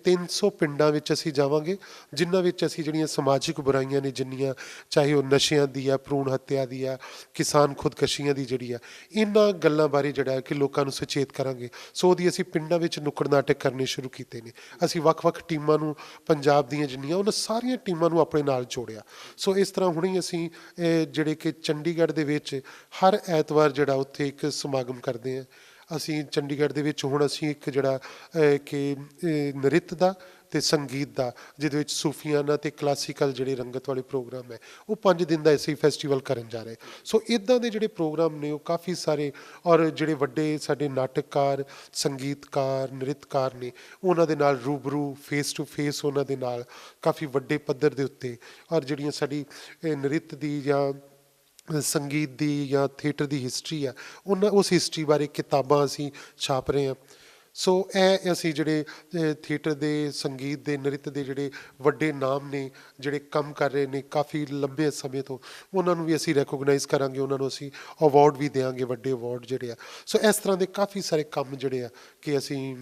300 ਪਿੰਡਾਂ ਵਿੱਚ ਅਸੀਂ ਜਾਵਾਂਗੇ, ਜਿਨ੍ਹਾਂ ਵਿੱਚ ਅਸੀਂ ਜਿਹੜੀਆਂ ਸਮਾਜਿਕ ਬੁਰਾਈਆਂ ਨੇ ਜਿੰਨੀਆਂ, ਚਾਹੇ ਉਹ ਨਸ਼ਿਆਂ ਦੀ ਆ, ਭਰੂਣ ਹੱਤਿਆ ਦੀ ਆ, ਕਿਸਾਨ ਖੁਦਕਸ਼ੀਆਂ ਦੀ ਜਿਹੜੀ ਆ, ਇਹਨਾਂ ਗੱਲਾਂ ਬਾਰੇ ਜਿਹੜਾ ਕਿ ਲੋਕਾਂ ਨੂੰ ਸੁਚੇਤ ਕਰਾਂਗੇ। ਸੋ ਉਹਦੀ ਅਸੀਂ ਪਿੰਡਾਂ ਵਿੱਚ ਨੁੱਕੜ ਨਾਟਕ ਕਰਨੇ ਸ਼ੁਰੂ ਕੀਤੇ ਨੇ। ਅਸੀਂ ਵੱਖ-ਵੱਖ ਟੀਮਾਂ ਨੂੰ, ਪੰਜਾਬ ਦੀਆਂ ਜਿੰਨੀਆਂ, ਉਹਨਾਂ ਸਾਰੀਆਂ ਟੀਮਾਂ ਨੂੰ ਆਪਣੇ ਨਾਲ ਜੋੜਿਆ। ਸੋ ਇਸ ਤਰ੍ਹਾਂ ਹੁਣੇ ਅਸੀਂ ਜਿਹੜੇ ਕਿ ਚੰਡੀਗੜ੍ਹ ਦੇ ਵਿੱਚ ਹਰ ਐਤਵਾਰ ਜਿਹੜਾ ਉੱਥੇ ਇੱਕ ਸਮਾਗਮ ਕਰਦੇ ਹਾਂ। ਅਸੀਂ ਚੰਡੀਗੜ੍ਹ ਦੇ ਵਿੱਚ ਹੁਣ ਅਸੀਂ ਇੱਕ ਜਿਹੜਾ ਕਿ ਨ੍ਰਿਤ ਦਾ ਅਤੇ ਸੰਗੀਤ ਦਾ, ਜਿਹਦੇ ਵਿੱਚ ਸੂਫੀਆਨਾ ਅਤੇ ਕਲਾਸੀਕਲ ਜਿਹੜੇ ਰੰਗਤ ਵਾਲੇ ਪ੍ਰੋਗਰਾਮ ਹੈ, ਉਹ 5 ਦਿਨ ਦਾ ਅਸੀਂ ਫੈਸਟੀਵਲ ਕਰਨ ਜਾ ਰਹੇ। ਸੋ ਇੱਦਾਂ ਦੇ ਜਿਹੜੇ ਪ੍ਰੋਗਰਾਮ ਨੇ ਉਹ ਕਾਫੀ ਸਾਰੇ, ਔਰ ਜਿਹੜੇ ਵੱਡੇ ਸਾਡੇ ਨਾਟਕਕਾਰ, ਸੰਗੀਤਕਾਰ, ਨ੍ਰਿਤਕਾਰ ਨੇ, ਉਹਨਾਂ ਦੇ ਨਾਲ ਰੂਬਰੂ, ਫੇਸ ਟੂ ਫੇਸ ਉਹਨਾਂ ਦੇ ਨਾਲ ਕਾਫੀ ਵੱਡੇ ਪੱਧਰ ਦੇ ਉੱਤੇ, ਔਰ ਜਿਹੜੀਆਂ ਸਾਡੀ ਨ੍ਰਿਤ ਦੀ ਜਾਂ ਸੰਗੀਤ ਦੀ ਜਾਂ ਥੀਏਟਰ ਦੀ ਹਿਸਟਰੀ ਆ, ਉਸ ਹਿਸਟਰੀ ਬਾਰੇ ਕਿਤਾਬਾਂ ਅਸੀਂ ਛਾਪ ਰਹੇ ਹਾਂ। ਸੋ ਇਹ ਅਸੀਂ ਜਿਹੜੇ ਥੀਏਟਰ ਦੇ, ਸੰਗੀਤ ਦੇ, ਨ੍ਰਿਤ ਦੇ ਜਿਹੜੇ ਵੱਡੇ ਨਾਮ ਨੇ, ਜਿਹੜੇ ਕੰਮ ਕਰ ਰਹੇ ਨੇ ਕਾਫੀ ਲੰਬੇ ਸਮੇਂ ਤੋਂ, ਉਹਨਾਂ ਨੂੰ ਵੀ ਅਸੀਂ ਰੈਕੋਗਨਾਈਜ਼ ਕਰਾਂਗੇ, ਉਹਨਾਂ ਨੂੰ ਅਸੀਂ ਅਵਾਰਡ ਵੀ ਦਿਆਂਗੇ, ਵੱਡੇ ਅਵਾਰਡ ਜਿਹੜੇ ਆ। ਸੋ ਇਸ ਤਰ੍ਹਾਂ ਦੇ ਕਾਫੀ ਸਾਰੇ ਕੰਮ ਜਿਹੜੇ ਆ ਕਿ ਅਸੀਂ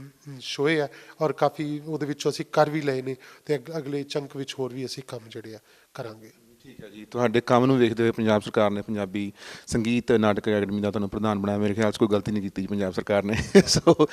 ਛੋਏ ਆ, ਔਰ ਕਾਫੀ ਉਹਦੇ ਵਿੱਚੋਂ ਅਸੀਂ ਕਰ ਵੀ ਲਏ ਨੇ, ਅਤੇ ਅਗਲੇ ਚੰਕ ਵਿੱਚ ਹੋਰ ਵੀ ਅਸੀਂ ਕੰਮ ਜਿਹੜੇ ਆ ਕਰਾਂਗੇ। ਠੀਕ ਹੈ ਜੀ। ਤੁਹਾਡੇ ਕੰਮ ਨੂੰ ਵੇਖਦੇ ਹੋਏ ਪੰਜਾਬ ਸਰਕਾਰ ਨੇ ਪੰਜਾਬੀ ਸੰਗੀਤ ਨਾਟਕ ਅਕੈਡਮੀ ਦਾ ਤੁਹਾਨੂੰ ਪ੍ਰਧਾਨ ਬਣਾਇਆ। ਮੇਰੇ ਖਿਆਲ 'ਚ ਕੋਈ ਗਲਤੀ ਨਹੀਂ ਕੀਤੀ ਪੰਜਾਬ ਸਰਕਾਰ ਨੇ। ਸੋ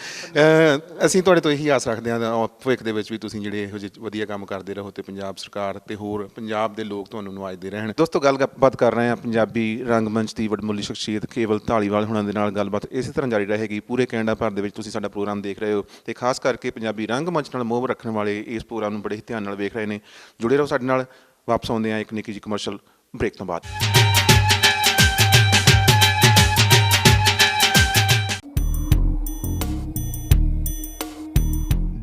ਅਸੀਂ ਤੁਹਾਡੇ ਤੋਂ ਇਹੀ ਆਸ ਰੱਖਦੇ ਹਾਂ ਭਵਿੱਖ ਦੇ ਵਿੱਚ ਵੀ ਤੁਸੀਂ ਜਿਹੜੇ ਇਹੋ ਜਿਹੇ ਵਧੀਆ ਕੰਮ ਕਰਦੇ ਰਹੋ ਅਤੇ ਪੰਜਾਬ ਸਰਕਾਰ ਅਤੇ ਹੋਰ ਪੰਜਾਬ ਦੇ ਲੋਕ ਤੁਹਾਨੂੰ ਨਵਾਜਦੇ ਰਹਿਣ। ਦੋਸਤੋ, ਗੱਲਬਾਤ ਕਰ ਰਹੇ ਹਾਂ ਪੰਜਾਬੀ ਰੰਗਮੰਚ ਦੀ ਵਡਮੁੱਲੀ ਸ਼ਖਸੀਅਤ ਕੇਵਲ ਧਾਲੀਵਾਲ ਹੁਣਾਂ ਦੇ ਨਾਲ। ਗੱਲਬਾਤ ਇਸੇ ਤਰ੍ਹਾਂ ਜਾਰੀ ਰਹੇਗੀ। ਪੂਰੇ ਕੈਨੇਡਾ ਭਰ ਦੇ ਵਿੱਚ ਤੁਸੀਂ ਸਾਡਾ ਪ੍ਰੋਗਰਾਮ ਦੇਖ ਰਹੇ ਹੋ ਅਤੇ ਖਾਸ ਕਰਕੇ ਪੰਜਾਬੀ ਰੰਗਮੰਚ ਨਾਲ ਮੋਹ ਰੱਖਣ ਵਾਲੇ ਇਸ ਪ੍ਰੋਗਰਾਮ ਨੂੰ ਬੜੇ ਹੀ ਧਿਆਨ ਨਾਲ ਵੇਖ ਰਹੇ ਨੇ। ਜੁੜੇ ਰਹੋ ਸਾਡੇ ਨਾਲ। ਵਾਪਸ ਆਉਂਦੇ ਹਾਂ ਇੱਕ ਨਿੱਕੀ ਜਿਹੀ ਕਮਰਸ਼ਲ ਬ੍ਰੇਕ ਤੋਂ ਬਾਅਦ।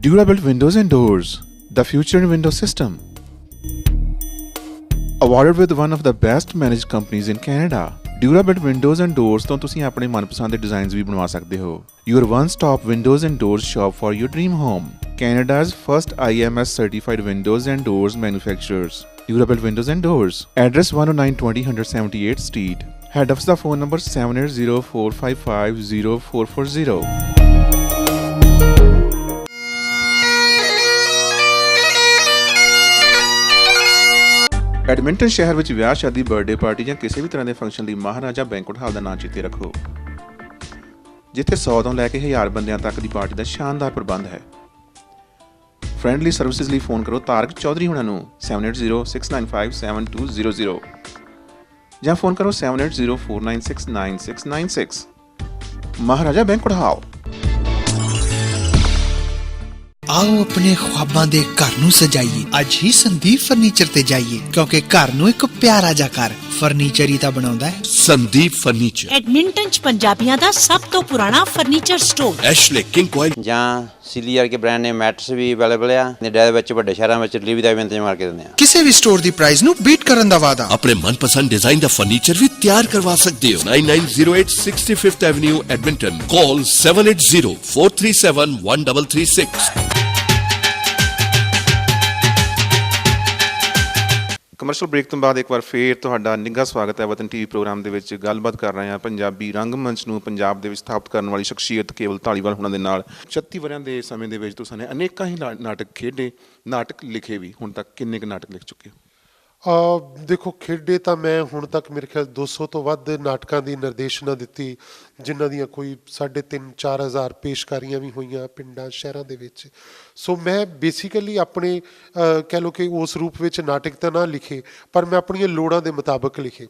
Durable Windows and Doors, the future in window system. Awarded with one of the best managed companies in Canada. Durable Windows and Doors ਤੋਂ ਤੁਸੀਂ ਆਪਣੇ ਮਨਪਸੰਦ ਦੇ ਡਿਜ਼ਾਈਨਸ ਵੀ ਬਣਵਾ ਸਕਦੇ ਹੋ। Your one-stop Windows and Doors shop for your dream home. Canada's first IMS certified windows and doors manufacturers. Durable Windows and Doors. Address 10920 178th Street. Head office the phone number 7804550440. Edmonton ਸ਼ਹਿਰ ਵਿੱਚ ਵਿਆਹ, ਸ਼ਾਦੀ, birthday party ਜਾਂ ਕਿਸੇ ਵੀ ਤਰ੍ਹਾਂ ਦੇ function ਲਈ Maharaja banquet ਹਾਲ ਦਾ ਨਾਂ ਚੇਤੇ ਰੱਖੋ, ਜਿੱਥੇ 100 ਤੋਂ ਲੈ ਕੇ 1000 ਬੰਦਿਆਂ ਤੱਕ ਦੀ ਪਾਰਟੀ ਦਾ ਸ਼ਾਨਦਾਰ ਪ੍ਰਬੰਧ ਹੈ। ਫ੍ਰੈਂਡਲੀ ਸਰਵਿਸਿਜ਼ ਲਈ ਫੋਨ ਕਰੋ ਤਾਰਕ ਚੌਧਰੀ ਹੁਣਾਂ ਨੂੰ 7806957200 ਜਾਂ ਫੋਨ ਕਰੋ 7804969696। ਮਹਾਰਾਜਾ ਬੈਂਕੁਏਟ ਹਾਲ। आओ अपने ख्वाबां दे घर नूं सजाइए। अज ही संदीप फर्नीचर ते जाइए, क्योंकि घर नूं एक प्यारा जा घर फर्नीचर ही तां बनाउंदा है संदीप फर्नीचर। एडमिंटन च पंजाबियां दा सब तो पुराना furniture store. Ashley King Koil ਜਾਂ ਸੀਲੀਅਰ ਕੇ ਬ੍ਰਾਂਡ ਨੇ ਮੈਟਰਸ ਵੀ ਅਵੇਲੇਬਲ ਆ। ਕੈਨੇਡਾ ਦੇ ਵਿੱਚ ਵੱਡੇ ਸ਼ਹਿਰਾਂ ਵਿੱਚ ਡਿਲੀਵਰੀ ਦਾ ਵੀ ਇੰਤਜ਼ਾਮ ਕਰਕੇ ਦਿੰਦੇ ਆ। ਕਿਸੇ ਵੀ ਸਟੋਰ ਦੀ ਪ੍ਰਾਈਸ ਨੂੰ ਬੀਟ ਕਰਨ ਦਾ ਵਾਅਦਾ। ਆਪਣੇ ਮਨਪਸੰਦ ਡਿਜ਼ਾਈਨ ਦਾ ਫਰਨੀਚਰ ਵੀ ਤਿਆਰ ਕਰਵਾ ਸਕਦੇ ਹੋ। 9908 65th Avenue Edmonton. Call 7804371336। Commercial break ਤੋਂ ਬਾਅਦ ਇੱਕ ਵਾਰ ਫੇਰ ਤੁਹਾਡਾ ਨਿੱਘਾ ਸਵਾਗਤ ਹੈ ਵਤਨ ਟੀਵੀ ਪ੍ਰੋਗਰਾਮ ਦੇ ਵਿੱਚ। ਗੱਲਬਾਤ ਕਰ ਰਹੇ ਹਾਂ ਪੰਜਾਬੀ ਰੰਗਮੰਚ ਨੂੰ ਪੰਜਾਬ ਦੇ ਵਿੱਚ ਸਥਾਪਿਤ ਕਰਨ ਵਾਲੀ ਸ਼ਖਸੀਅਤ ਕੇਵਲ ਧਾਲੀਵਾਲ ਹੁਣਾਂ ਦੇ ਨਾਲ। 36 ਵਰ੍ਹਿਆਂ ਦੇ ਸਮੇਂ ਦੇ ਵਿੱਚ ਤੁਸੀਂ ਨੇ ਅਨੇਕਾਂ ਹੀ ਨਾਟਕ ਖੇਡੇ, ਨਾਟਕ ਲਿਖੇ ਵੀ। ਹੁਣ ਤੱਕ ਕਿੰਨੇ ਕੁ ਨਾਟਕ ਲਿਖ ਚੁੱਕੇ ਹੋ? ਦੇਖੋ, ਖੇਡੇ ਤਾਂ ਮੈਂ ਹੁਣ ਤੱਕ ਮੇਰੇ ਖਿਆਲ 200 ਤੋਂ ਵੱਧ ਨਾਟਕਾਂ ਦੀ ਨਿਰਦੇਸ਼ਨਾ ਦਿੱਤੀ, ਜਿਨ੍ਹਾਂ ਦੀਆਂ ਕੋਈ 3500-4000 ਪੇਸ਼ਕਾਰੀਆਂ ਵੀ ਹੋਈਆਂ ਪਿੰਡਾਂ ਸ਼ਹਿਰਾਂ ਦੇ ਵਿੱਚ। ਸੋ ਮੈਂ ਬੇਸਿਕਲੀ ਆਪਣੇ ਕਹਿ ਲਓ ਕਿ ਉਸ ਰੂਪ ਵਿੱਚ ਨਾਟਕ ਤਾਂ ਨਾ ਲਿਖੇ, ਪਰ ਮੈਂ ਆਪਣੀਆਂ ਲੋੜਾਂ ਦੇ ਮੁਤਾਬਕ ਲਿਖੇ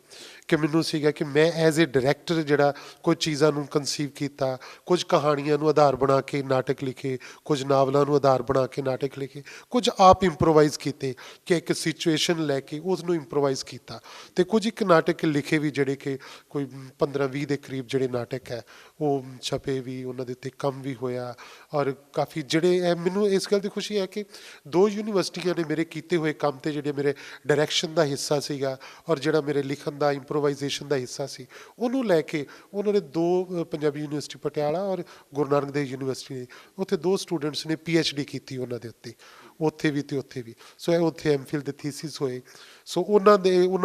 ਕਿ ਮੈਨੂੰ ਸੀਗਾ ਕਿ ਮੈਂ ਐਜ਼ ਏ ਡਾਇਰੈਕਟਰ ਜਿਹੜਾ ਕੁਝ ਚੀਜ਼ਾਂ ਨੂੰ ਕਨਸੀਵ ਕੀਤਾ, ਕੁਝ ਕਹਾਣੀਆਂ ਨੂੰ ਆਧਾਰ ਬਣਾ ਕੇ ਨਾਟਕ ਲਿਖੇ, ਕੁਝ ਨਾਵਲਾਂ ਨੂੰ ਆਧਾਰ ਬਣਾ ਕੇ ਨਾਟਕ ਲਿਖੇ, ਕੁਝ ਆਪ ਇੰਪਰੋਵਾਈਜ਼ ਕੀਤੇ ਕਿ ਇੱਕ ਸਿਚੁਏਸ਼ਨ ਲੈ ਕੇ ਉਸ ਨੂੰ ਇੰਪਰੋਵਾਈਜ਼ ਕੀਤਾ, ਅਤੇ ਕੁਝ ਇੱਕ ਨਾਟਕ ਲਿਖੇ ਵੀ ਜਿਹੜੇ ਕਿ ਕੋਈ 15-20 ਦੇ ਕਰੀਬ ਜਿਹੜੇ ਨਾਟਕ ਹੈ ਉਹ ਛਪੇ ਵੀ, ਉਹਨਾਂ ਦੇ ਉੱਤੇ ਕੰਮ ਵੀ ਹੋਇਆ। ਔਰ ਕਾਫੀ ਜਿਹੜੇ ਮੈਨੂੰ ਇਸ ਗੱਲ ਦੀ ਖੁਸ਼ੀ ਹੈ ਕਿ 2 ਯੂਨੀਵਰਸਿਟੀਆਂ ਨੇ ਮੇਰੇ ਕੀਤੇ ਹੋਏ ਕੰਮ 'ਤੇ ਜਿਹੜੇ ਮੇਰੇ ਡਾਇਰੈਕਸ਼ਨ ਦਾ ਹਿੱਸਾ ਸੀਗਾ ਔਰ ਜਿਹੜਾ ਮੇਰੇ ਲਿਖਣ ਦਾ ਇੰਪਰੋਵਾਈਜ਼ੇਸ਼ਨ ਦਾ ਹਿੱਸਾ ਸੀ, ਉਹਨੂੰ ਲੈ ਕੇ ਉਹਨਾਂ ਨੇ 2 ਪੰਜਾਬੀ ਯੂਨੀਵਰਸਿਟੀ ਪਟਿਆਲਾ ਔਰ ਗੁਰੂ ਨਾਨਕ ਦੇਵ ਯੂਨੀਵਰਸਿਟੀ ਨੇ, ਉੱਥੇ 2 ਸਟੂਡੈਂਟਸ ਨੇ PhD ਕੀਤੀ ਉਹਨਾਂ ਦੇ ਉੱਤੇ, ਉੱਥੇ ਵੀ ਅਤੇ ਉੱਥੇ ਵੀ। ਸੋ ਇਹ ਉੱਥੇ MPhil ਦੇ ਥੀਸਿਸ ਹੋਏ। ਸੋ ਉਹਨਾਂ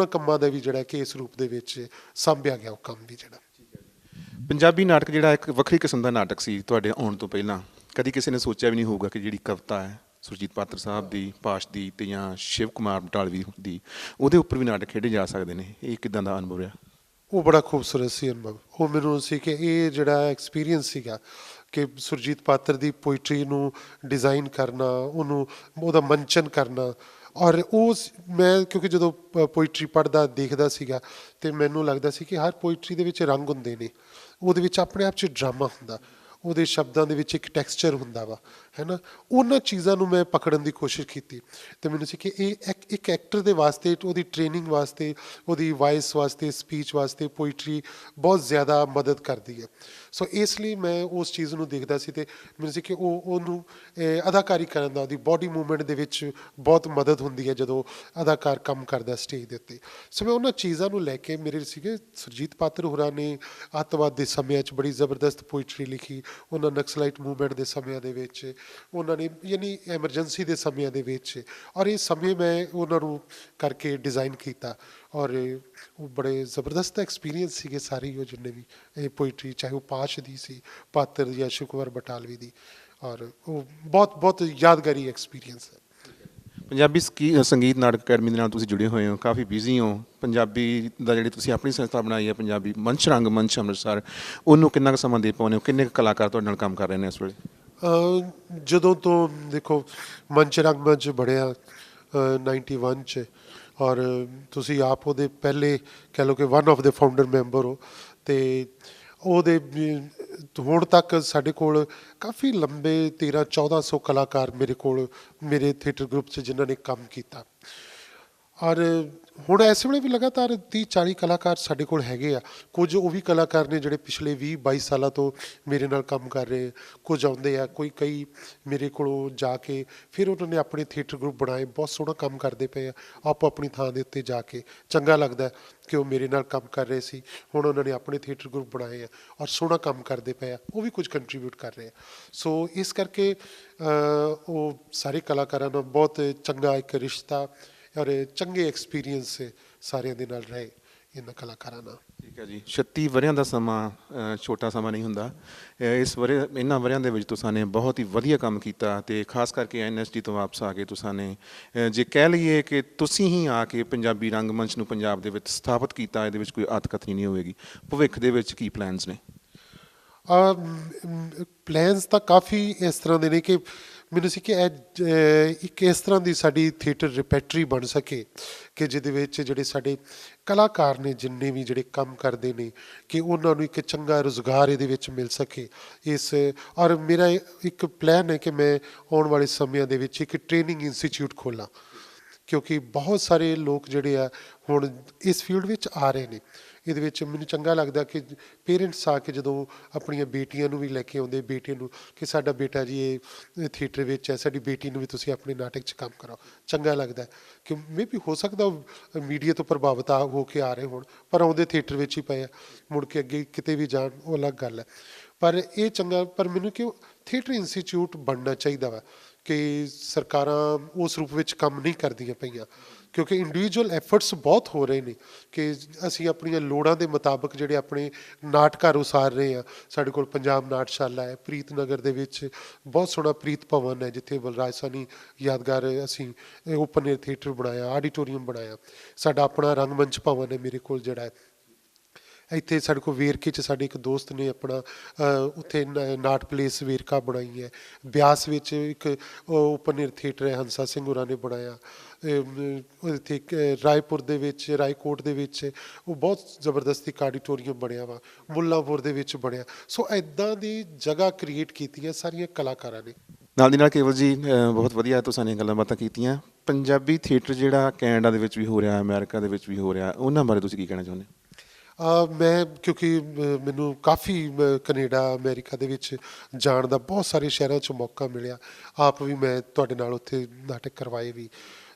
ਕੰਮਾਂ ਦਾ ਵੀ ਜਿਹੜਾ ਕਿ ਇਸ ਰੂਪ ਦੇ ਵਿੱਚ ਸਾਂਭਿਆ ਗਿਆ ਉਹ ਕੰਮ ਵੀ ਜਿਹੜਾ। ਪੰਜਾਬੀ ਨਾਟਕ ਜਿਹੜਾ ਇੱਕ ਵੱਖਰੀ ਕਿਸਮ ਦਾ ਨਾਟਕ ਸੀ ਤੁਹਾਡੇ ਆਉਣ ਤੋਂ ਪਹਿਲਾਂ। ਕਦੀ ਕਿਸੇ ਨੇ ਸੋਚਿਆ ਵੀ ਨਹੀਂ ਹੋਊਗਾ ਕਿ ਜਿਹੜੀ ਕਵਿਤਾ ਹੈ ਸੁਰਜੀਤ ਪਾਤਰ ਸਾਹਿਬ ਦੀ, ਪਾਸ਼ ਦੀ ਤੇ ਜਾਂ ਸ਼ਿਵ ਕੁਮਾਰ ਬਟਾਲਵੀ ਦੀ, ਉਹਦੇ ਉੱਪਰ ਵੀ ਨਾਟਕ ਖੇਡੇ ਜਾ ਸਕਦੇ ਨੇ। ਇਹ ਕਿੱਦਾਂ ਦਾ ਅਨੁਭਵ ਰਿਹਾ? ਉਹ ਬੜਾ ਖੂਬਸੂਰਤ ਸੀ ਅਨੁਭਵ। ਉਹ ਮੈਨੂੰ ਸੀ ਕਿ ਇਹ ਜਿਹੜਾ ਐਕਸਪੀਰੀਅੰਸ ਸੀਗਾ ਕਿ ਸੁਰਜੀਤ ਪਾਤਰ ਦੀ ਪੋਇਟਰੀ ਨੂੰ ਡਿਜ਼ਾਈਨ ਕਰਨਾ, ਉਹਨੂੰ ਉਹਦਾ ਮੰਚਨ ਕਰਨਾ, ਔਰ ਮੈਂ ਕਿਉਂਕਿ ਜਦੋਂ ਪੋਇਟਰੀ ਪੜ੍ਹਦਾ ਦੇਖਦਾ ਸੀਗਾ ਤੇ ਮੈਨੂੰ ਲੱਗਦਾ ਸੀ ਕਿ ਹਰ ਪੋਇਟਰੀ ਦੇ ਵਿੱਚ ਰੰਗ ਹੁੰਦੇ ਨੇ, ਉਹਦੇ ਵਿੱਚ ਆਪਣੇ ਆਪ 'ਚ ਡਰਾਮਾ ਹੁੰਦਾ, ਉਹਦੇ ਸ਼ਬਦਾਂ ਦੇ ਵਿੱਚ ਇੱਕ ਟੈਕਸਚਰ ਹੁੰਦਾ ਵਾ, ਹੈ ਨਾ। ਉਹਨਾਂ ਚੀਜ਼ਾਂ ਨੂੰ ਮੈਂ ਪਕੜਨ ਦੀ ਕੋਸ਼ਿਸ਼ ਕੀਤੀ ਤੇ ਮੈਨੂੰ ਸੀ ਕਿ ਇਹ ਇੱਕ ਐਕਟਰ ਦੇ ਵਾਸਤੇ, ਉਹਦੀ ਟ੍ਰੇਨਿੰਗ ਵਾਸਤੇ, ਉਹਦੀ ਵਾਇਸ ਵਾਸਤੇ, ਸਪੀਚ ਵਾਸਤੇ ਪੋਇਟਰੀ ਬਹੁਤ ਜ਼ਿਆਦਾ ਮਦਦ ਕਰਦੀ ਹੈ। ਸੋ ਇਸ ਲਈ ਮੈਂ ਉਸ ਚੀਜ਼ ਨੂੰ ਦੇਖਦਾ ਸੀ ਤੇ ਮੈਨੂੰ ਸੀ ਕਿ ਉਹਨੂੰ ਅਦਾਕਾਰੀ ਕਰਨ ਦਾ, ਉਹਦੀ ਬਾਡੀ ਮੂਵਮੈਂਟ ਦੇ ਵਿੱਚ ਬਹੁਤ ਮਦਦ ਹੁੰਦੀ ਹੈ ਜਦੋਂ ਅਦਾਕਾਰ ਕੰਮ ਕਰਦਾ ਸਟੇਜ ਦੇ ਉੱਤੇ। ਸੋ ਮੈਂ ਉਹਨਾਂ ਚੀਜ਼ਾਂ ਨੂੰ ਲੈ ਕੇ, ਮੇਰੇ ਸੀਗੇ ਸੁਰਜੀਤ ਪਾਤਰ ਹੋਰਾਂ ਨੇ ਅੱਤਵਾਦ ਦੇ ਸਮਿਆਂ 'ਚ ਬੜੀ ਜ਼ਬਰਦਸਤ ਪੋਇਟਰੀ ਲਿਖੀ, ਉਹਨਾਂ ਨਕਸਲਾਈਟ ਮੂਵਮੈਂਟ ਦੇ ਸਮਿਆਂ ਦੇ ਵਿੱਚ, ਉਹਨਾਂ ਨੇ ਯਾਨੀ ਐਮਰਜੈਂਸੀ ਦੇ ਸਮਿਆਂ ਦੇ ਵਿੱਚ, ਔਰ ਇਹ ਸਮੇਂ ਮੈਂ ਉਹਨਾਂ ਨੂੰ ਕਰਕੇ ਡਿਜ਼ਾਈਨ ਕੀਤਾ ਔਰ ਉਹ ਬੜੇ ਜ਼ਬਰਦਸਤ ਐਕਸਪੀਰੀਅੰਸ ਸੀਗੇ ਸਾਰੇ ਉਹ ਜਿੰਨੇ ਵੀ ਇਹ ਪੋਇਟਰੀ, ਚਾਹੇ ਉਹ ਪਾਸ਼ ਦੀ ਸੀ, ਪਾਤਰ ਜਾਂ ਸ਼ਿਵ ਕੁਮਾਰ ਬਟਾਲਵੀ ਦੀ, ਔਰ ਉਹ ਬਹੁਤ ਬਹੁਤ ਯਾਦਗਾਰੀ ਐਕਸਪੀਰੀਅੰਸ ਹੈ। ਪੰਜਾਬੀ ਸੰਗੀਤ ਨਾਟਕ ਅਕੈਡਮੀ ਦੇ ਨਾਲ ਤੁਸੀਂ ਜੁੜੇ ਹੋਏ ਹੋ, ਕਾਫੀ ਬਿਜ਼ੀ ਹੋ। ਪੰਜਾਬੀ ਦਾ ਜਿਹੜੀ ਤੁਸੀਂ ਆਪਣੀ ਸੰਸਥਾ ਬਣਾਈ ਹੈ, ਪੰਜਾਬੀ ਮੰਚ ਰੰਗ ਮੰਚ ਅੰਮ੍ਰਿਤਸਰ, ਉਹਨੂੰ ਕਿੰਨਾ ਕੁ ਸਮਾਂ ਦੇ ਪਾਉਂਦੇ ਹੋ? ਕਿੰਨੇ ਕੁ ਕਲਾਕਾਰ ਤੁਹਾਡੇ ਨਾਲ ਕੰਮ ਕਰ ਰਹੇ ਨੇ ਇਸ ਵੇਲੇ? ਜਦੋਂ ਤੋਂ ਦੇਖੋ ਮੰਚ ਰੰਗ ਮੰਚ ਬਣਿਆ 91 'ਚ, ਔਰ ਤੁਸੀਂ ਆਪ ਉਹਦੇ ਪਹਿਲੇ ਕਹਿ ਲਓ ਕਿ ਵਨ ਆਫ ਦੇ ਫਾਊਂਡਰ ਮੈਂਬਰ ਹੋ, ਅਤੇ ਉਹਦੇ ਹੁਣ ਤੱਕ ਸਾਡੇ ਕੋਲ ਕਾਫੀ ਲੰਬੇ 1300-1400 ਕਲਾਕਾਰ ਮੇਰੇ ਕੋਲ, ਮੇਰੇ ਥੀਏਟਰ ਗਰੁੱਪ 'ਚ ਜਿਨ੍ਹਾਂ ਨੇ ਕੰਮ ਕੀਤਾ। ਔਰ ਹੁਣ ਇਸ ਵੇਲੇ ਵੀ ਲਗਾਤਾਰ 30-40 ਕਲਾਕਾਰ ਸਾਡੇ ਕੋਲ ਹੈਗੇ ਆ। ਕੁਝ ਉਹ ਵੀ ਕਲਾਕਾਰ ਨੇ ਜਿਹੜੇ ਪਿਛਲੇ 20-22 ਸਾਲਾਂ ਤੋਂ ਮੇਰੇ ਨਾਲ ਕੰਮ ਕਰ ਰਹੇ, ਕੁਝ ਆਉਂਦੇ ਆ, ਕਈ ਮੇਰੇ ਕੋਲੋਂ ਜਾ ਕੇ ਫਿਰ ਉਹਨਾਂ ਨੇ ਆਪਣੇ ਥੀਏਟਰ ਗਰੁੱਪ ਬਣਾਏ, ਬਹੁਤ ਸੋਹਣਾ ਕੰਮ ਕਰਦੇ ਪਏ ਆ ਆਪੋ ਆਪਣੀ ਥਾਂ ਦੇ ਉੱਤੇ ਜਾ ਕੇ। ਚੰਗਾ ਲੱਗਦਾ ਕਿ ਉਹ ਮੇਰੇ ਨਾਲ ਕੰਮ ਕਰ ਰਹੇ ਸੀ, ਹੁਣ ਉਹਨਾਂ ਨੇ ਆਪਣੇ ਥੀਏਟਰ ਗਰੁੱਪ ਬਣਾਏ ਆ ਔਰ ਸੋਹਣਾ ਕੰਮ ਕਰਦੇ ਪਏ ਆ, ਉਹ ਵੀ ਕੁਝ ਕੰਟਰੀਬਿਊਟ ਕਰ ਰਹੇ ਆ। ਸੋ ਇਸ ਕਰਕੇ ਉਹ ਸਾਰੇ ਕਲਾਕਾਰਾਂ ਨਾਲ ਬਹੁਤ ਚੰਗਾ ਇੱਕ ਰਿਸ਼ਤਾ ਔਰ ਚੰਗੇ ਐਕਸਪੀਰੀਅੰਸ ਸਾਰਿਆਂ ਦੇ ਨਾਲ ਰਹੇ ਇਹਨਾਂ ਕਲਾਕਾਰਾਂ ਨਾਲ। ਠੀਕ ਹੈ ਜੀ। 36 ਵਰ੍ਹਿਆਂ ਦਾ ਸਮਾਂ ਛੋਟਾ ਸਮਾਂ ਨਹੀਂ ਹੁੰਦਾ। ਇਹਨਾਂ ਵਰ੍ਹਿਆਂ ਦੇ ਵਿੱਚ ਤੁਸੀਂ ਨੇ ਬਹੁਤ ਹੀ ਵਧੀਆ ਕੰਮ ਕੀਤਾ ਅਤੇ ਖਾਸ ਕਰਕੇ NSD ਤੋਂ ਵਾਪਸ ਆ ਕੇ ਤੁਸੀਂ ਨੇ ਜੇ ਕਹਿ ਲਈਏ ਕਿ ਤੁਸੀਂ ਹੀ ਆ ਕੇ ਪੰਜਾਬੀ ਰੰਗਮੰਚ ਨੂੰ ਪੰਜਾਬ ਦੇ ਵਿੱਚ ਸਥਾਪਿਤ ਕੀਤਾ, ਇਹਦੇ ਵਿੱਚ ਕੋਈ ਅਤਕਥਨੀ ਨਹੀਂ ਹੋਵੇਗੀ। ਭਵਿੱਖ ਦੇ ਵਿੱਚ ਕੀ ਪਲਾਨਸ ਨੇ? ਪਲਾਨਸ ਤਾਂ ਕਾਫੀ ਇਸ ਤਰ੍ਹਾਂ ਦੇ ਨੇ ਕਿ ਮੈਨੂੰ ਸੀ ਕਿ ਇੱਕ ਇਸ ਤਰ੍ਹਾਂ ਦੀ ਸਾਡੀ ਥੀਏਟਰ ਰਿਪੈਟਰੀ ਬਣ ਸਕੇ ਕਿ ਜਿਹਦੇ ਵਿੱਚ ਜਿਹੜੇ ਸਾਡੇ ਕਲਾਕਾਰ ਨੇ, ਜਿੰਨੇ ਵੀ ਜਿਹੜੇ ਕੰਮ ਕਰਦੇ ਨੇ, ਕਿ ਉਹਨਾਂ ਨੂੰ ਇੱਕ ਚੰਗਾ ਰੁਜ਼ਗਾਰ ਇਹਦੇ ਵਿੱਚ ਮਿਲ ਸਕੇ। ਔਰ ਮੇਰਾ ਇੱਕ ਪਲਾਨ ਹੈ ਕਿ ਮੈਂ ਆਉਣ ਵਾਲੇ ਸਮਿਆਂ ਦੇ ਵਿੱਚ ਇੱਕ ਟ੍ਰੇਨਿੰਗ ਇੰਸਟੀਚਿਊਟ ਖੋਲ੍ਹਾਂ, ਕਿਉਂਕਿ ਬਹੁਤ ਸਾਰੇ ਲੋਕ ਜਿਹੜੇ ਆ ਹੁਣ ਇਸ ਫੀਲਡ ਵਿੱਚ ਆ ਰਹੇ ਨੇ। ਇਹਦੇ ਵਿੱਚ ਮੈਨੂੰ ਚੰਗਾ ਲੱਗਦਾ ਕਿ ਪੇਰੈਂਟਸ ਆ ਕੇ ਜਦੋਂ ਆਪਣੀਆਂ ਬੇਟੀਆਂ ਨੂੰ ਵੀ ਲੈ ਕੇ ਆਉਂਦੇ, ਬੇਟੇ ਨੂੰ, ਕਿ ਸਾਡਾ ਬੇਟਾ ਜੀ ਇਹ ਥੀਏਟਰ ਵਿੱਚ ਹੈ, ਸਾਡੀ ਬੇਟੀ ਨੂੰ ਵੀ ਤੁਸੀਂ ਆਪਣੇ ਨਾਟਕ 'ਚ ਕੰਮ ਕਰਾਓ, ਚੰਗਾ ਲੱਗਦਾ। ਕਿ ਮੇ ਵੀ ਹੋ ਸਕਦਾ ਉਹ ਮੀਡੀਆ ਤੋਂ ਪ੍ਰਭਾਵਿਤ ਹੋ ਕੇ ਆ ਰਹੇ ਹੋਣ, ਪਰ ਆਉਂਦੇ ਥੀਏਟਰ ਵਿੱਚ ਹੀ ਪਏ ਆ, ਮੁੜ ਕੇ ਅੱਗੇ ਕਿਤੇ ਵੀ ਜਾਣ ਉਹ ਅਲੱਗ ਗੱਲ ਹੈ। ਪਰ ਇਹ ਚੰਗਾ, ਪਰ ਮੈਨੂੰ ਕਿ ਥੀਏਟਰ ਇੰਸਟੀਚਿਊਟ ਬਣਨਾ ਚਾਹੀਦਾ ਵਾ ਕਿ ਸਰਕਾਰਾਂ ਉਸ ਰੂਪ ਵਿੱਚ ਕੰਮ ਨਹੀਂ ਕਰਦੀਆਂ ਪਈਆਂ, ਕਿਉਂਕਿ ਇੰਡੀਵਿਜੂਅਲ ਐਫਰਟਸ ਬਹੁਤ ਹੋ ਰਹੇ ਨੇ ਕਿ ਅਸੀਂ ਆਪਣੀਆਂ ਲੋੜਾਂ ਦੇ ਮੁਤਾਬਕ ਜਿਹੜੇ ਆਪਣੇ ਨਾਟਕਾਰ ਉਸਾਰ ਰਹੇ ਹਾਂ। ਸਾਡੇ ਕੋਲ ਪੰਜਾਬ ਨਾਟਸ਼ਾਲਾ ਹੈ, ਪ੍ਰੀਤਨਗਰ ਦੇ ਵਿੱਚ ਬਹੁਤ ਸੋਹਣਾ ਪ੍ਰੀਤ ਭਵਨ ਹੈ, ਜਿੱਥੇ ਬਲਰਾਜ ਸਾਹਨੀ ਯਾਦਗਾਰ ਅਸੀਂ ਓਪਨ ਏਅਰ ਥੀਏਟਰ ਬਣਾਇਆ, ਆਡੀਟੋਰੀਅਮ ਬਣਾਇਆ। ਸਾਡਾ ਆਪਣਾ ਰੰਗਮੰਚ ਭਵਨ ਹੈ ਮੇਰੇ ਕੋਲ ਜਿਹੜਾ ਹੈ। ਇੱਥੇ ਸਾਡੇ ਕੋਲ ਵੇਰਕੇ 'ਚ ਸਾਡੇ ਇੱਕ ਦੋਸਤ ਨੇ ਆਪਣਾ ਉੱਥੇ ਨਾਟ ਪਲੇਸ ਵੇਰਕਾ ਬਣਾਈ ਹੈ। ਬਿਆਸ ਵਿੱਚ ਇੱਕ ਓਪਨ ਏਅਰ ਥੀਏਟਰ ਹੈ, ਹੰਸਾ ਸਿੰਘ ਹੋਰਾਂ ਨੇ ਬਣਾਇਆ। ਇੱਥੇ ਰਾਏਪੁਰ ਦੇ ਵਿੱਚ, ਰਾਏਕੋਟ ਦੇ ਵਿੱਚ ਉਹ ਬਹੁਤ ਜ਼ਬਰਦਸਤ ਇੱਕ ਆਡੀਟੋਰੀਅਮ ਬਣਿਆ ਵਾ, ਮੁੱਲਾਂਪੁਰ ਦੇ ਵਿੱਚ ਬਣਿਆ। ਸੋ ਇੱਦਾਂ ਦੀ ਜਗ੍ਹਾ ਕ੍ਰੀਏਟ ਕੀਤੀਆਂ ਸਾਰੀਆਂ ਕਲਾਕਾਰਾਂ ਨੇ। ਨਾਲ ਦੀ ਨਾਲ ਕੇਵਲ ਜੀ ਬਹੁਤ ਵਧੀਆ ਤੁਸੀਂ ਨੇ ਗੱਲਾਂ ਬਾਤਾਂ ਕੀਤੀਆਂ। ਪੰਜਾਬੀ ਥੀਏਟਰ ਜਿਹੜਾ ਕੈਨੇਡਾ ਦੇ ਵਿੱਚ ਵੀ ਹੋ ਰਿਹਾ, ਅਮਰੀਕਾ ਦੇ ਵਿੱਚ ਵੀ ਹੋ ਰਿਹਾ, ਉਹਨਾਂ ਬਾਰੇ ਤੁਸੀਂ ਕੀ ਕਹਿਣਾ ਚਾਹੁੰਦੇ? ਮੈਂ ਕਿਉਂਕਿ ਮੈਨੂੰ ਕਾਫੀ ਕੈਨੇਡਾ ਅਮਰੀਕਾ ਦੇ ਵਿੱਚ ਜਾਣ ਦਾ ਬਹੁਤ ਸਾਰੇ ਸ਼ਹਿਰਾਂ 'ਚ ਮੌਕਾ ਮਿਲਿਆ। ਆਪ ਵੀ ਮੈਂ ਤੁਹਾਡੇ ਨਾਲ ਉੱਥੇ ਨਾਟਕ ਕਰਵਾਏ ਵੀ,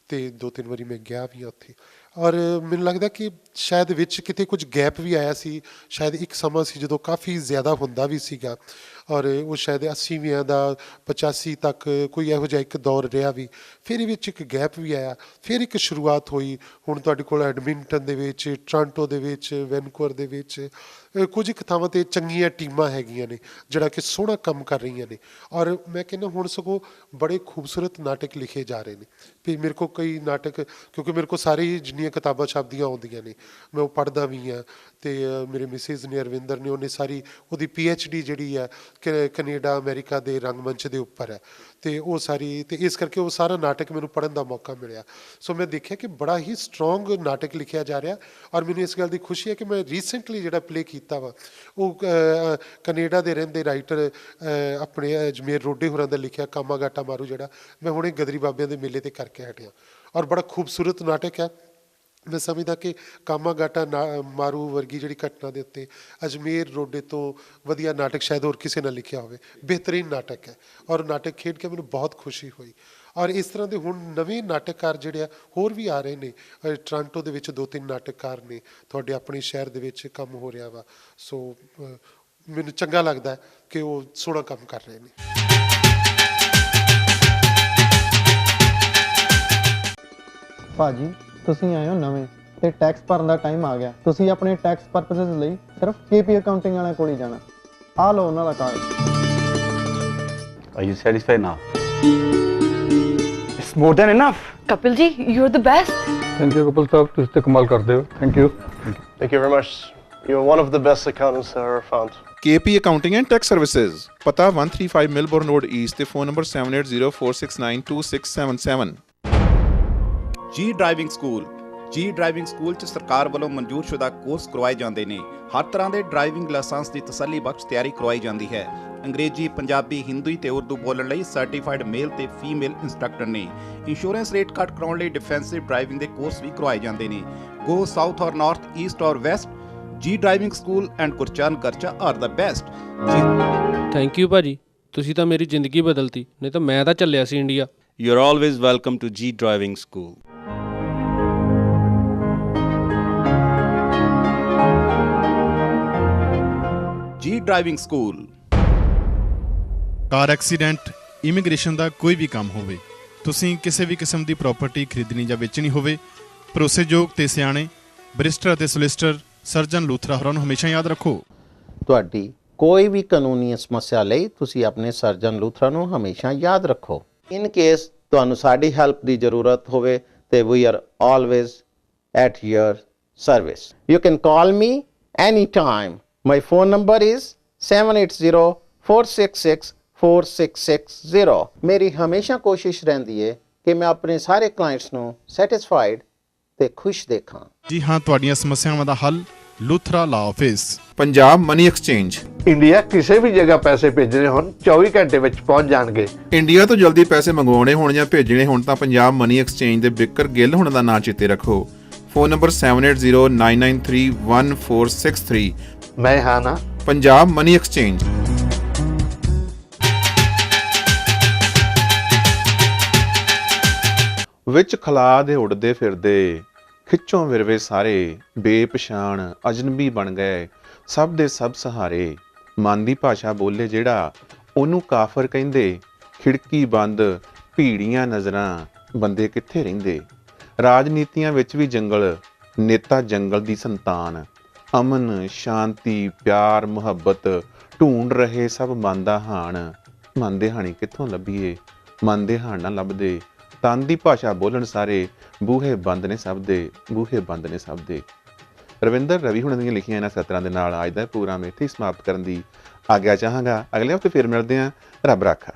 ਅਤੇ 2-3 ਵਾਰੀ ਮੈਂ ਗਿਆ ਵੀ ਹਾਂ ਉੱਥੇ। ਔਰ ਮੈਨੂੰ ਲੱਗਦਾ ਕਿ ਸ਼ਾਇਦ ਵਿੱਚ ਕਿਤੇ ਕੁਝ ਗੈਪ ਵੀ ਆਇਆ ਸੀ। ਸ਼ਾਇਦ ਇੱਕ ਸਮਾਂ ਸੀ ਜਦੋਂ ਕਾਫੀ ਜ਼ਿਆਦਾ ਹੁੰਦਾ ਵੀ ਸੀਗਾ, ਔਰ ਉਹ ਸ਼ਾਇਦ 80ਵੀਆਂ ਦਾ 85 ਤੱਕ ਕੋਈ ਇਹੋ ਜਿਹਾ ਇੱਕ ਦੌਰ ਰਿਹਾ ਵੀ, ਫਿਰ ਇਹ ਵਿੱਚ ਇੱਕ ਗੈਪ ਵੀ ਆਇਆ, ਫਿਰ ਇੱਕ ਸ਼ੁਰੂਆਤ ਹੋਈ। ਹੁਣ ਤੁਹਾਡੇ ਕੋਲ ਐਡਮਿੰਟਨ ਦੇ ਵਿੱਚ, ਟੋਰਾਂਟੋ ਦੇ ਵਿੱਚ, ਵੈਨਕੂਵਰ ਦੇ ਵਿੱਚ ਕੁਝ ਕੁ ਥਾਵਾਂ 'ਤੇ ਚੰਗੀਆਂ ਟੀਮਾਂ ਹੈਗੀਆਂ ਨੇ ਜਿਹੜਾ ਕਿ ਸੋਹਣਾ ਕੰਮ ਕਰ ਰਹੀਆਂ ਨੇ। ਔਰ ਮੈਂ ਕਹਿੰਦਾ ਹੁਣ ਸਗੋਂ ਬੜੇ ਖੂਬਸੂਰਤ ਨਾਟਕ ਲਿਖੇ ਜਾ ਰਹੇ ਨੇ। ਵੀ ਮੇਰੇ ਕੋਲ ਕਈ ਨਾਟਕ, ਕਿਉਂਕਿ ਮੇਰੇ ਕੋਲ ਸਾਰੀ ਜਿੰਨੀਆਂ ਕਿਤਾਬਾਂ ਛਪਦੀਆਂ ਆਉਂਦੀਆਂ ਨੇ ਮੈਂ ਉਹ ਪੜ੍ਹਦਾ ਵੀ ਹਾਂ, ਅਤੇ ਮੇਰੇ ਮਿਸਿਜ਼ ਨੇ, ਅਰਵਿੰਦਰ ਨੇ, ਉਹਨੇ ਸਾਰੀ ਉਹਦੀ PhD ਜਿਹੜੀ ਹੈ ਕੈਨੇਡਾ ਅਮਰੀਕਾ ਦੇ ਰੰਗਮੰਚ ਦੇ ਉੱਪਰ ਹੈ, ਅਤੇ ਉਹ ਸਾਰੀ, ਅਤੇ ਇਸ ਕਰਕੇ ਉਹ ਸਾਰਾ ਨਾਟਕ ਮੈਨੂੰ ਪੜ੍ਹਨ ਦਾ ਮੌਕਾ ਮਿਲਿਆ। ਸੋ ਮੈਂ ਦੇਖਿਆ ਕਿ ਬੜਾ ਹੀ ਸਟਰੋਂਗ ਨਾਟਕ ਲਿਖਿਆ ਜਾ ਰਿਹਾ। ਔਰ ਮੈਨੂੰ ਇਸ ਗੱਲ ਦੀ ਖੁਸ਼ੀ ਹੈ ਕਿ ਮੈਂ ਰੀਸੈਂਟਲੀ ਜਿਹੜਾ ਪਲੇ ਕੀਤਾ ਵਾ ਉਹ ਕੈਨੇਡਾ ਦੇ ਰਹਿੰਦੇ ਰਾਈਟਰ ਆਪਣੇ ਅਜਮੇਰ ਰੋਡੇ ਹੋਰਾਂ ਦਾ ਲਿਖਿਆ ਕਾਮਾਗਾਟਾ ਮਾਰੂ, ਜਿਹੜਾ ਮੈਂ ਹੁਣੇ ਗਦਰੀ ਬਾਬਿਆਂ ਦੇ ਮੇਲੇ 'ਤੇ ਕਰਕੇ ਹਟਿਆ, ਔਰ ਬੜਾ ਖੂਬਸੂਰਤ ਨਾਟਕ ਹੈ। ਮੈਂ ਸਮਝਦਾ ਕਿ ਕਾਮਾਗਾਟਾ ਮਾਰੂ ਵਰਗੀ ਜਿਹੜੀ ਘਟਨਾ ਦੇ ਉੱਤੇ ਅਜਮੇਰ ਰੋਡੇ ਤੋਂ ਵਧੀਆ ਨਾਟਕ ਸ਼ਾਇਦ ਹੋਰ ਕਿਸੇ ਨੇ ਲਿਖਿਆ ਹੋਵੇ। ਬਿਹਤਰੀਨ ਨਾਟਕ ਹੈ, ਔਰ ਨਾਟਕ ਖੇਡ ਕੇ ਮੈਨੂੰ ਬਹੁਤ ਖੁਸ਼ੀ ਹੋਈ। ਔਰ ਇਸ ਤਰ੍ਹਾਂ ਦੇ ਹੁਣ ਨਵੇਂ ਨਾਟਕਕਾਰ ਜਿਹੜੇ ਆ ਹੋਰ ਵੀ ਆ ਰਹੇ ਨੇ। ਟੋਰਾਂਟੋ ਦੇ ਵਿੱਚ 2-3 ਨਾਟਕਕਾਰ ਨੇ, ਤੁਹਾਡੇ ਆਪਣੇ ਸ਼ਹਿਰ ਦੇ ਵਿੱਚ ਕੰਮ ਹੋ ਰਿਹਾ ਵਾ। ਸੋ ਮੈਨੂੰ ਚੰਗਾ ਲੱਗਦਾ ਹੈ ਕਿ ਉਹ ਸੋਹਣਾ ਕੰਮ ਕਰ ਰਹੇ ਨੇ। ਭਾਜੀ ਤੁਸੀਂ ਆਏ ਹੋ ਨਵੇਂ ਤੇ ਟੈਕਸ ਭਰਨ ਦਾ ਟਾਈਮ ਆ ਗਿਆ। ਤੁਸੀਂ ਆਪਣੇ ਟੈਕਸ ਪਰਪਸਸ ਲਈ ਸਿਰਫ KP ਅਕਾਊਂਟਿੰਗ ਵਾਲਿਆਂ ਕੋਲ ਹੀ ਜਾਣਾ। ਆ ਲਓ ਉਹਨਾਂ ਦਾ card. Are you satisfied now? It's more than enough. Kapil ji, you're the best. Thank you, Kapil sahab. ਤੁਸੀਂ ਤੇ ਕਮਾਲ ਕਰਦੇ ਹੋ। Thank you. Thank you very much. You're one of the best accountants I ever found. KP Accounting and Tax Services, ਪਤਾ 135 Melbourne Road East ਤੇ phone number 7804692677। ਜੀ driving school. ਜੀ driving school 'ਚ ਸਰਕਾਰ ਵੱਲੋਂ ਮਨਜ਼ੂਰਸ਼ੁਦਾ ਕੋਰਸ ਕਰਵਾਏ ਜਾਂਦੇ ਨੇ। ਹਰ ਤਰ੍ਹਾਂ ਦੇ ਡਰਾਈਵਿੰਗ ਲਾਇਸੈਂਸ ਦੀ ਤਸੱਲੀ ਬਖਸ਼ ਤਿਆਰੀ ਕਰਵਾਈ ਜਾਂਦੀ ਹੈ। ਅੰਗਰੇਜ਼ੀ, ਪੰਜਾਬੀ, ਹਿੰਦੀ ਤੇ ਉਰਦੂ ਬੋਲਣ ਲਈ ਸਰਟੀਫਾਈਡ ਮੇਲ ਤੇ ਫੀਮੇਲ ਇੰਸਟ੍ਰਕਟਰ ਨੇ। ਇੰਸ਼ੋਰੈਂਸ ਰੇਟ ਕੱਟ ਕਰਾਉਣ ਲਈ ਡਿਫੈਂਸਿਵ ਡਰਾਈਵਿੰਗ ਦੇ ਕੋਰਸ ਵੀ ਕਰਵਾਏ ਜਾਂਦੇ ਨੇ। Go south or north, east or west, G driving school and Gurcharan ਕਰਚਾ are the best. Thank you ਭਾਜੀ, ਤੁਸੀਂ ਤਾਂ ਮੇਰੀ ਜ਼ਿੰਦਗੀ ਬਦਲਤੀ, ਨਹੀਂ ਤਾਂ ਮੈਂ ਤਾਂ ਚੱਲਿਆ ਸੀ India. You're always welcome to G Driving School. G driving school. Car accident, immigration ਦਾ ਕੋਈ ਵੀ ਕੰਮ ਹੋਵੇ, ਤੁਸੀਂ ਕਿਸੇ ਵੀ ਕਿਸਮ ਦੀ ਪ੍ਰਾਪਰਟੀ ਖਰੀਦਣੀ ਜਾਂ ਵੇਚਣੀ ਹੋਵੇ, ਭਰੋਸੇਯੋਗ ਤੇ ਸਿਆਣੇ ਬੈਰਿਸਟਰ ਅਤੇ ਸੋਲਿਸਿਟਰ ਸਰਜਨ ਲੂਥਰਾ ਹੋਰਾਂ ਨੂੰ ਹਮੇਸ਼ਾ ਯਾਦ ਰੱਖੋ। ਤੁਹਾਡੀ ਕੋਈ ਵੀ ਕਾਨੂੰਨੀ ਸਮੱਸਿਆ ਲਈ ਤੁਸੀਂ ਆਪਣੇ ਸਰਜਨ ਲੂਥਰਾ ਨੂੰ ਹਮੇਸ਼ਾ ਯਾਦ ਰੱਖੋ। ਇਨ ਕੇਸ ਤੁਹਾਨੂੰ ਸਾਡੀ ਹੈਲਪ ਦੀ ਜ਼ਰੂਰਤ ਹੋਵੇ ਤੇ we are always at your service. You can call me any time. My phone number is 7804664660। ਮੇਰੀ ਹਮੇਸ਼ਾ ਕੋਸ਼ਿਸ਼ ਰਹਿੰਦੀ ਹੈ ਕਿ ਮੈਂ ਆਪਣੇ ਸਾਰੇ ਕਲਾਇੰਟਸ ਨੂੰ ਸੈਟੀਸਫਾਈਡ ਤੇ ਖੁਸ਼ ਦੇਖਾਂ। ਜੀ ਹਾਂ, ਤੁਹਾਡੀਆਂ ਸਮੱਸਿਆਵਾਂ ਦਾ ਹੱਲ Luthra law office. Punjab money exchange. India ਕਿਸੇ ਵੀ ਜਗ੍ਹਾ ਪੈਸੇ ਭੇਜਣੇ ਹੋਣ 24 ਘੰਟੇ ਵਿੱਚ ਪਹੁੰਚ ਜਾਣਗੇ। ਇੰਡੀਆ ਤੋਂ ਜਲਦੀ ਪੈਸੇ ਮੰਗਵਾਉਣੇ ਹੋਣ ਜਾਂ ਭੇਜਣੇ ਹੋਣ ਤਾਂ ਪੰਜਾਬ ਮਨੀ ਐਕਸਚੇਂਜ ਦੇ ਬਿਕਰ ਗਿੱਲ ਹੋਣ ਦਾ ਨਾਂ ਚੇਤੇ ਰੱਖੋ। Phone number 7809931463। ਮੈਂ ਹਾਂ ਨਾ ਪੰਜਾਬ ਮਨੀ ਐਕਸਚੇਂਜ। ਵਿੱਚ ਖਲਾ ਦੇ ਉੜਦੇ ਫਿਰਦੇ, ਖਿੱਚੋਂ ਵਿਰਵੇ ਸਾਰੇ, ਬੇਪਛਾਣ ਅਜਨਬੀ ਬਣ ਗਏ, ਸਭ ਦੇ ਸਭ ਸਹਾਰੇ। ਮਨ ਦੀ ਭਾਸ਼ਾ ਬੋਲੇ ਜਿਹੜਾ, ਉਹਨੂੰ ਕਾਫਰ ਕਹਿੰਦੇ। ਖਿੜਕੀ ਬੰਦ, ਭੀੜੀਆਂ ਨਜ਼ਰਾਂ, ਬੰਦੇ ਕਿੱਥੇ ਰਹਿੰਦੇ। ਰਾਜਨੀਤੀਆਂ ਵਿੱਚ ਵੀ ਜੰਗਲ, ਨੇਤਾ ਜੰਗਲ ਦੀ ਸੰਤਾਨ। ਅਮਨ, ਸ਼ਾਂਤੀ, ਪਿਆਰ, ਮੁਹੱਬਤ ਢੂੰਡ ਰਹੇ ਸਭ ਮਨ ਦਾ ਹਾਣ। ਮਨ ਦੇ ਹਾਣੀ ਕਿੱਥੋਂ ਲੱਭੀਏ, ਮਨ ਦੇ ਹਾਣ ਨਾ ਲੱਭਦੇ। ਤਨ ਦੀ ਭਾਸ਼ਾ ਬੋਲਣ ਸਾਰੇ, ਬੂਹੇ ਬੰਦ ਨੇ ਸਭ ਦੇ, ਬੂਹੇ ਬੰਦ ਨੇ ਸਭ ਦੇ। ਰਵਿੰਦਰ ਰਵੀ ਹੁਣਾਂ ਦੀਆਂ ਲਿਖੀਆਂ ਇਹਨਾਂ ਸਤਰਾਂ ਦੇ ਨਾਲ ਅੱਜ ਦਾ ਪ੍ਰੋਗਰਾਮ ਇੱਥੇ ਹੀ ਸਮਾਪਤ ਕਰਨ ਦੀ ਆਗਿਆ ਚਾਹਾਂਗਾ। ਅਗਲੇ ਹਫ਼ਤੇ ਫਿਰ ਮਿਲਦੇ ਹਾਂ। ਰੱਬ ਰਾਖਾ।